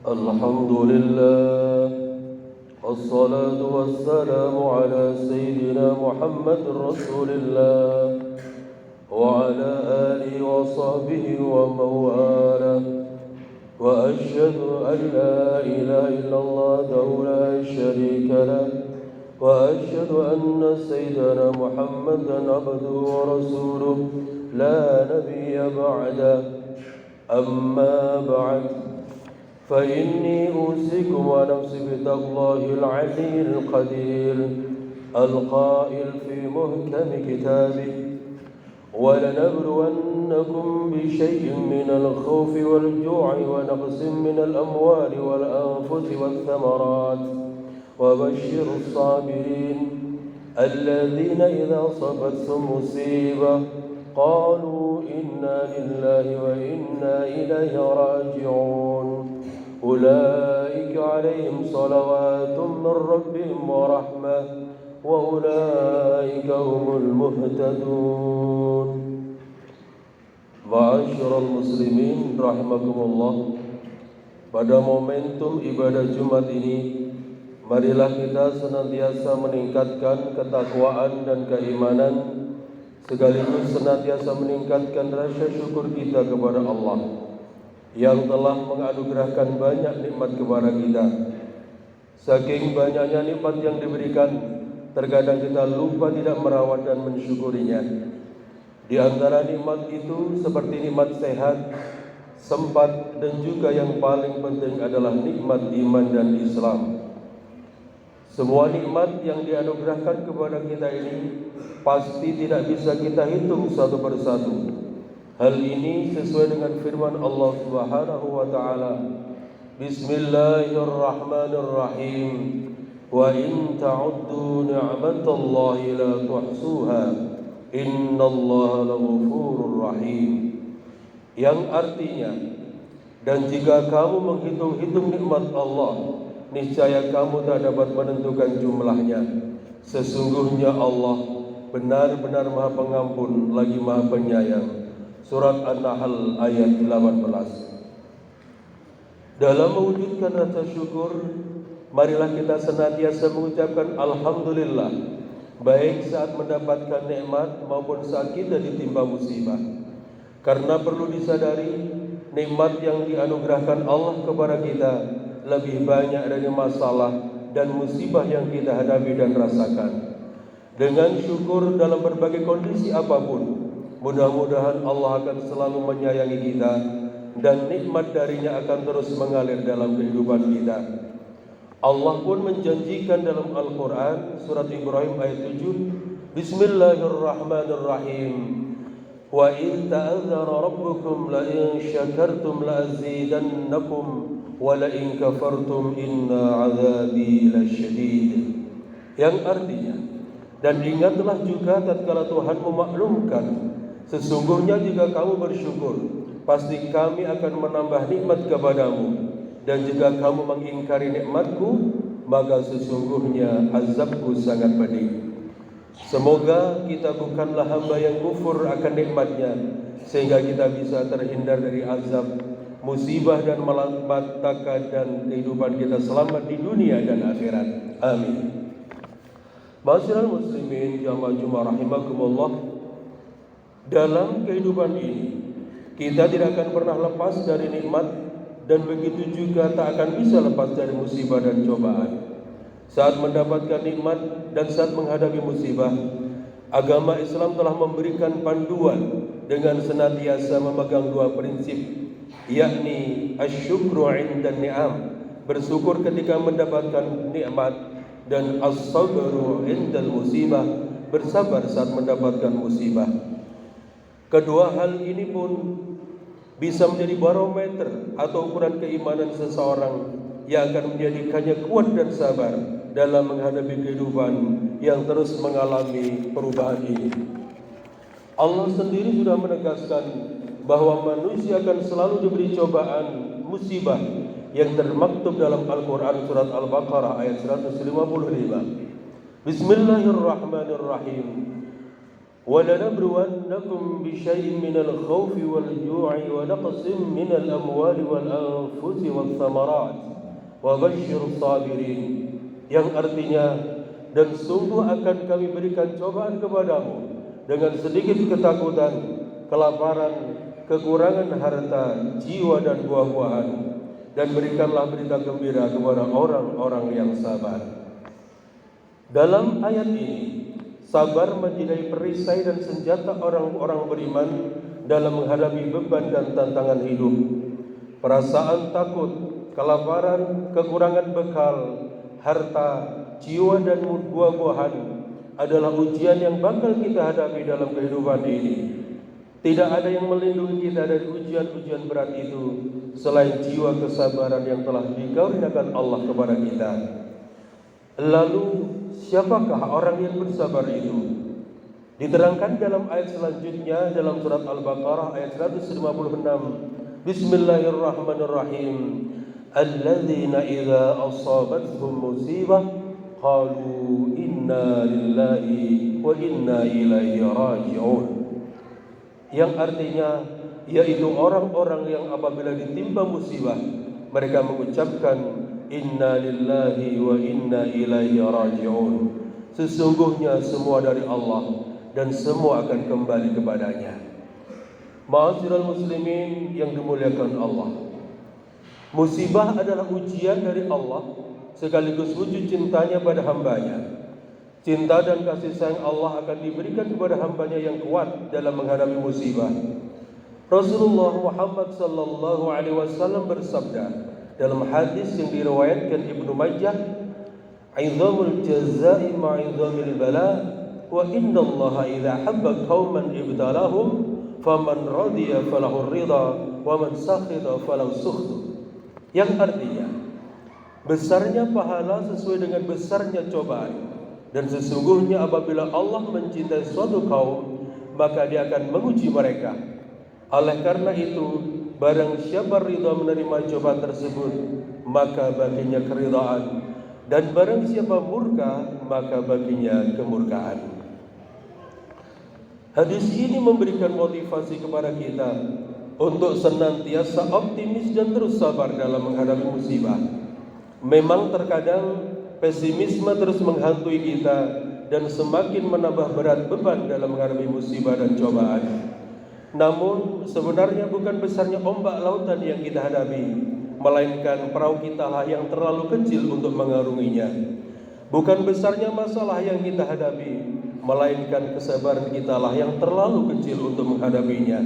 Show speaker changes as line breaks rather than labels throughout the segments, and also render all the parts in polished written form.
الحمد لله والصلاة والسلام على سيدنا محمد رسول الله وعلى آله وصحبه ومن والاه وأشهد أن لا إله إلا الله وحده لا شريك له وأشهد أن سيدنا محمدا عبده ورسوله لا نبي بعده أما بعد فإني أوصيكم ونفسي بتقوى الله العلي القدير القائل في محكم كتابه ولنبلونكم بشيء من الخوف والجوع ونقص من الأموال والأنفس والثمرات وبشر الصابرين الذين إذا أصابتهم مصيبة قالوا إنا لله وإنا إليه راجعون أولئك عليهم صلوات من ربهم ورحمة وأولئك هم المهتدون. Ma'asyiral muslimin rahimakumullah. Pada momentum ibadah Jumat ini, marilah kita senantiasa meningkatkan ketakwaan dan keimanan, sekaligus senantiasa meningkatkan rasa syukur kita kepada Allah yang telah menganugerahkan banyak nikmat kepada kita. Saking banyaknya nikmat yang diberikan, terkadang kita lupa tidak merawat dan mensyukurinya. Di antara nikmat itu seperti nikmat sehat, sempat, dan juga yang paling penting adalah nikmat iman dan Islam. Semua nikmat yang dianugerahkan kepada kita ini pasti tidak bisa kita hitung satu persatu. Hal ini sesuai dengan firman Allah Subhanahu wa taala. Bismillahirrahmanirrahim. Wa in ta'uddu ni'matallahi la tuhsuha. Innallaha laghafurur rahim. Yang artinya, dan jika kamu menghitung-hitung nikmat Allah, niscaya kamu tak dapat menentukan jumlahnya. Sesungguhnya Allah benar-benar Maha Pengampun lagi Maha Penyayang. Surat An-Nahl ayat 18. Dalam mewujudkan rasa syukur, marilah kita senantiasa mengucapkan Alhamdulillah, baik saat mendapatkan nikmat maupun saat kita ditimpa musibah. Karena perlu disadari, nikmat yang dianugerahkan Allah kepada kita lebih banyak dari masalah dan musibah yang kita hadapi dan rasakan. Dengan syukur dalam berbagai kondisi apapun, mudah-mudahan Allah akan selalu menyayangi kita dan nikmat darinya akan terus mengalir dalam kehidupan kita. Allah pun menjanjikan dalam Al-Quran surat Ibrahim ayat 7, Bismillahirrahmanirrahim. Wa in ta'adzara rabbukum la in syakartum la azidannakum wa la in kafartum inna 'adzabi lasyadid. Yang artinya, dan ingatlah juga tatkala Tuhan memaklumkan, sesungguhnya jika kamu bersyukur, pasti kami akan menambah nikmat kepadamu, dan jika kamu mengingkari nikmatku, maka sesungguhnya azabku sangat pedih. Semoga kita bukanlah hamba yang kufur akan nikmatnya, sehingga kita bisa terhindar dari azab, musibah dan malapetaka, dan kehidupan kita selamat di dunia dan akhirat. Amin. Ma'asyiral muslimin jamaah Jumat rahimakumullah. Dalam kehidupan ini, kita tidak akan pernah lepas dari nikmat, dan begitu juga tak akan bisa lepas dari musibah dan cobaan. Saat mendapatkan nikmat dan saat menghadapi musibah, agama Islam telah memberikan panduan dengan senantiasa memegang dua prinsip, yakni asyukru 'inda ni'am, bersyukur ketika mendapatkan nikmat, dan as-sabru 'indal musibah, bersabar saat mendapatkan musibah. Kedua hal ini pun bisa menjadi barometer atau ukuran keimanan seseorang yang akan menjadikannya kuat dan sabar dalam menghadapi kehidupan yang terus mengalami perubahan ini. Allah sendiri sudah menegaskan bahwa manusia akan selalu diberi cobaan, musibah yang termaktub dalam Al-Quran surat Al-Baqarah ayat 155. Bismillahirrahmanirrahim. وَلَنَبْلُوَنَّكُمْ بِشَيْءٍ مِنَ الْخَوْفِ وَالْجُوعِ وَنَقْصٍ مِنَ الْأَمْوَالِ وَالْأَنفُسِ وَالثَّمَرَاتِ وَبَشِّرِ الصَّابِرِينَ, yang artinya, dan sungguh akan kami berikan cobaan kepadamu dengan sedikit ketakutan, kelaparan, kekurangan harta, jiwa dan buah-buahan, dan berikanlah berita gembira kepada orang-orang yang sabar. Dalam ayat ini, sabar menjadi perisai dan senjata orang-orang beriman dalam menghadapi beban dan tantangan hidup. Perasaan takut, kelaparan, kekurangan bekal, harta, jiwa dan buah-buahan adalah ujian yang bakal kita hadapi dalam kehidupan ini. Tidak ada yang melindungi kita dari ujian-ujian berat itu selain jiwa kesabaran yang telah dikaruniakan Allah kepada kita. Lalu siapakah orang yang bersabar itu? Diterangkan dalam ayat selanjutnya dalam surat Al-Baqarah ayat 156. Bismillahirrahmanirrahim. Alladzina idza asabathum musibah qalu inna lillahi wa inna ilaihi raji'un. Yang artinya yaitu orang-orang yang apabila ditimpa musibah mereka mengucapkan inna lillahi wa inna ilaihi raji'un. Sesungguhnya semua dari Allah dan semua akan kembali kepadanya. Ma'asyiral muslimin yang dimuliakan Allah, musibah adalah ujian dari Allah sekaligus wujud cintanya pada hambanya. Cinta dan kasih sayang Allah akan diberikan kepada hambanya yang kuat dalam menghadapi musibah. Rasulullah Muhammad sallallahu alaihi wasallam bersabda dalam hadis yang diriwayatkan Ibnu Majah, "Aizamul jazaa'i ma'izamil bala, wa innallaha idza habba qauman ibtalahum, faman radiya falahu ridha, wa man sakhita falahu sukht." Yang artinya, besarnya pahala sesuai dengan besarnya cobaan. Dan sesungguhnya apabila Allah mencintai suatu kaum, maka Dia akan menguji mereka. Oleh karena itu, barang siapa ridha menerima cobaan tersebut, maka baginya keridhaan, dan barang siapa murka, maka baginya kemurkaan. Hadis ini memberikan motivasi kepada kita untuk senantiasa optimis dan terus sabar dalam menghadapi musibah. Memang terkadang pesimisme terus menghantui kita dan semakin menambah berat beban dalam menghadapi musibah dan cobaan. Namun sebenarnya bukan besarnya ombak lautan yang kita hadapi, melainkan perahu kita lah yang terlalu kecil untuk mengarunginya. Bukan besarnya masalah yang kita hadapi, melainkan kesabaran kita lah yang terlalu kecil untuk menghadapinya.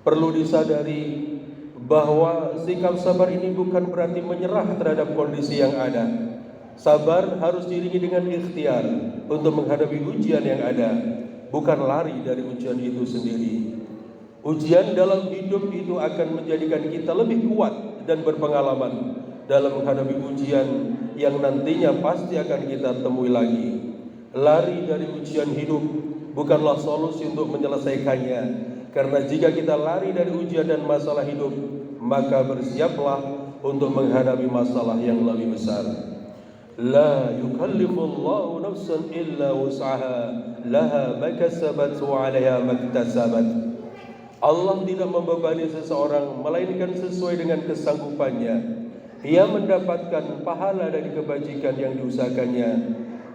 Perlu disadari bahwa sikap sabar ini bukan berarti menyerah terhadap kondisi yang ada. Sabar harus diiringi dengan ikhtiar untuk menghadapi ujian yang ada, bukan lari dari ujian itu sendiri. Ujian dalam hidup itu akan menjadikan kita lebih kuat dan berpengalaman dalam menghadapi ujian yang nantinya pasti akan kita temui lagi. Lari dari ujian hidup bukanlah solusi untuk menyelesaikannya, karena jika kita lari dari ujian dan masalah hidup, maka bersiaplah untuk menghadapi masalah yang lebih besar. La yukallifullahu nafsan illa wus'aha, laha makasabat wa 'alaiha maktasabat. Allah tidak membebani seseorang melainkan sesuai dengan kesanggupannya. Ia mendapatkan pahala dari kebajikan yang diusahakannya,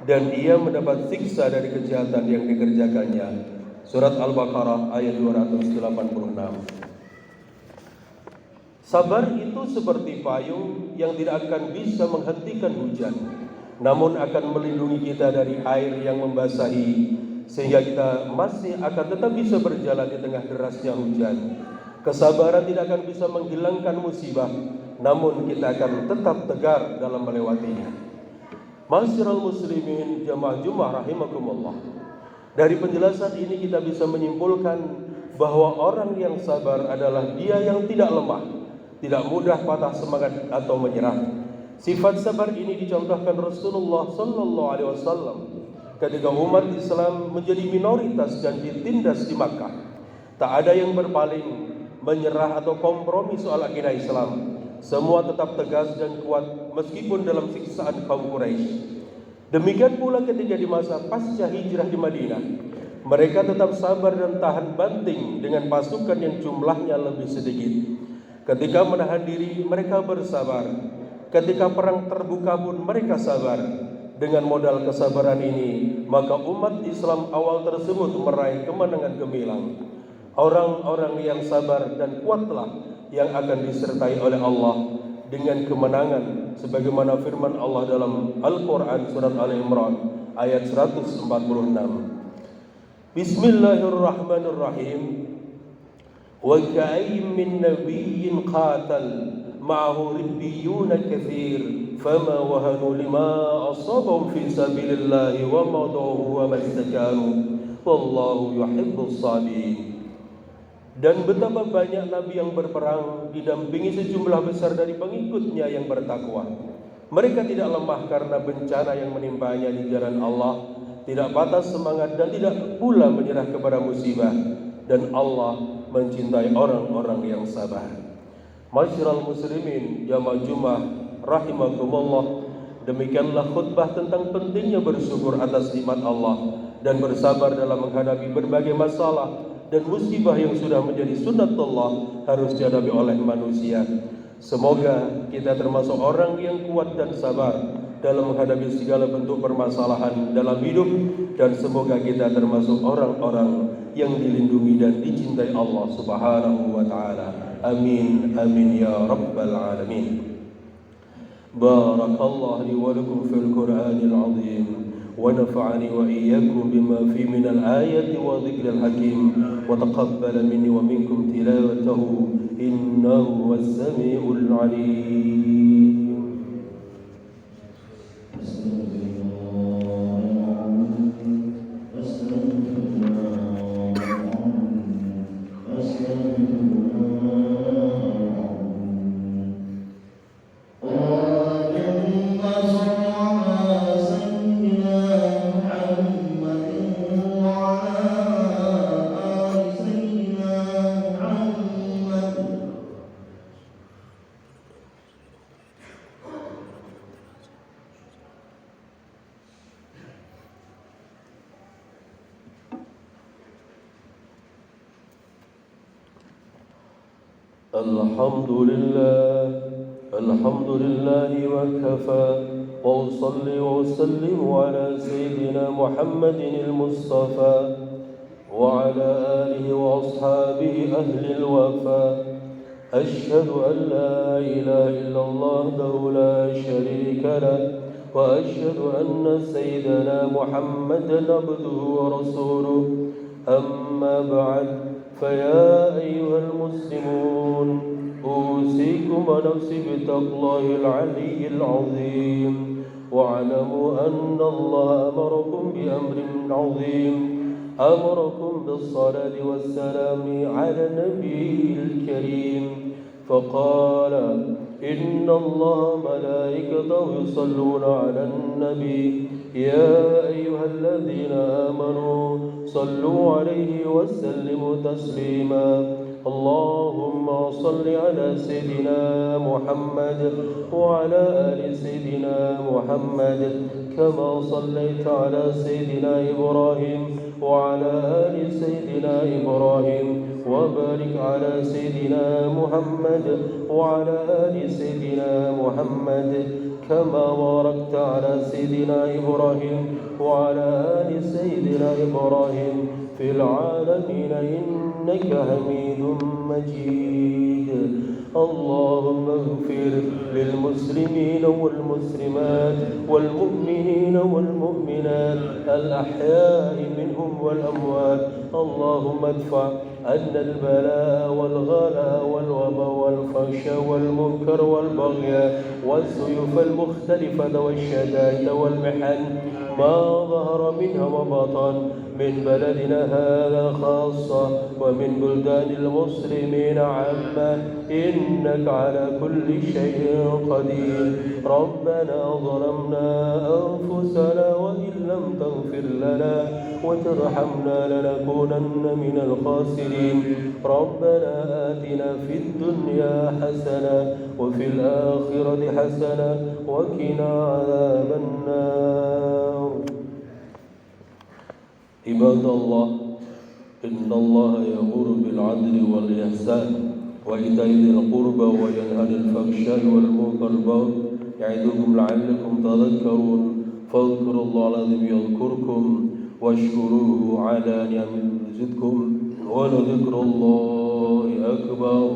dan ia mendapat siksa dari kejahatan yang dikerjakannya. Surat Al-Baqarah ayat 286. Sabar itu seperti payung yang tidak akan bisa menghentikan hujan, namun akan melindungi kita dari air yang membasahi, sehingga kita masih akan tetap bisa berjalan di tengah derasnya hujan. Kesabaran tidak akan bisa menghilangkan musibah, namun kita akan tetap tegar dalam melewatinya. Ma'asyiral muslimin jamaah Jumat rahimakumullah. Dari penjelasan ini kita bisa menyimpulkan bahwa orang yang sabar adalah dia yang tidak lemah, tidak mudah patah semangat atau menyerah. Sifat sabar ini dicontohkan Rasulullah sallallahu alaihi wasallam ketika umat Islam menjadi minoritas dan ditindas di Makkah. Tak ada yang berpaling, menyerah atau kompromi soal akidah Islam. Semua tetap tegas dan kuat meskipun dalam siksaan kaum Quraisy. Demikian pula ketika di masa pasca hijrah di Madinah, Mereka tetap sabar dan tahan banting dengan pasukan yang jumlahnya lebih sedikit. Ketika menahan diri, mereka bersabar. Ketika perang terbuka pun mereka sabar. Dengan modal kesabaran ini, maka umat Islam awal tersebut meraih kemenangan gemilang. Orang-orang yang sabar dan kuatlah yang akan disertai oleh Allah dengan kemenangan, sebagaimana firman Allah dalam Al-Quran surat Al-Imran ayat 146. Bismillahirrahmanirrahim. Wa ka'ayyin min nabiyyin qatal ma'ahu ribbiyun katsir fama wahanu lima asabahum fi sabilillahi wa madahu wa mastakanu wallahu yuhibbus sabirin. Dan betapa banyak nabi yang berperang didampingi sejumlah besar dari pengikutnya yang bertakwa. Mereka tidak lemah karena bencana yang menimpanya di jalan Allah, tidak patah semangat dan tidak pula menyerah kepada musibah. Dan Allah mencintai orang-orang yang sabar. Masyiral muslimin jamaah Jumat rahimakumullah. Demikianlah khutbah tentang pentingnya bersyukur atas nikmat Allah dan bersabar dalam menghadapi berbagai masalah dan musibah yang sudah menjadi sunnatullah harus dihadapi oleh manusia. Semoga kita termasuk orang yang kuat dan sabar dalam menghadapi segala bentuk permasalahan dalam hidup, dan semoga kita termasuk orang-orang yang dilindungi dan dicintai Allah Subhanahu wa taala. Amin amin ya rabbal alamin. Barakallahu li wa lakum fil Qur'anil azim wa nafa'ani wa iyyakum bima fi min al-ayati wa dhikril hakim wa taqabbal minni wa minkum tilawatahu innahu was-sami'ul 'alim. الحمد لله وكفى وأصلي وأسلم على سيدنا محمد المصطفى وعلى آله وأصحابه أهل الوفاء. أشهد أن لا إله إلا الله وحده لا شريك له وأشهد أن سيدنا محمدا عبده ورسوله. أما بعد، فيا أيها المسلمون أوصيكم ونفسي بتقوى الله العلي العظيم، واعلموا أن الله أمركم بأمر عظيم، أمركم بالصلاة والسلام على النبي الكريم، فقال إن الله ملائكته يصلون على النبي يا أيها الذين آمنوا صلوا عليه وسلموا تسليما. اللهم صل على سيدنا محمد وعلى آل سيدنا محمد كما صليت على سيدنا إبراهيم وعلى آل سيدنا إبراهيم، وبارك على سيدنا محمد وعلى آل سيدنا محمد كما باركت على سيدنا إبراهيم وعلى آل سيدنا إبراهيم في العالمين إنك حميد مجيد. اللهم اغفر للمسلمين والمسلمات والمؤمنين والمؤمنات الأحياء منهم والأموات. اللهم ادفع عنا البلاء والغلاء والوباء والفحش والمنكر والبغي والسيوف المختلفة والشدائد والمحن ما ظهر منها وبطن من بلدنا هذا خاصة ومن بلدان المسلمين عامة، إنك على كل شيء قدير. ربنا ظلمنا أنفسنا وإن لم تغفر لنا وترحمنا لنكونن من الخاسرين. ربنا آتنا في الدنيا حسنة وفي الآخرة حسنة وقنا عذاب النار. عباد الله إن الله يأمر بالعدل والإحسان وإيتاء ذي القربى وينهى عن الفحشاء والمنكر والبغي يعظكم لعلكم تذكرون فاذكروا الله العظيم يذكركم واشكروه على نعمه يزدكم ولذكر الله أكبر.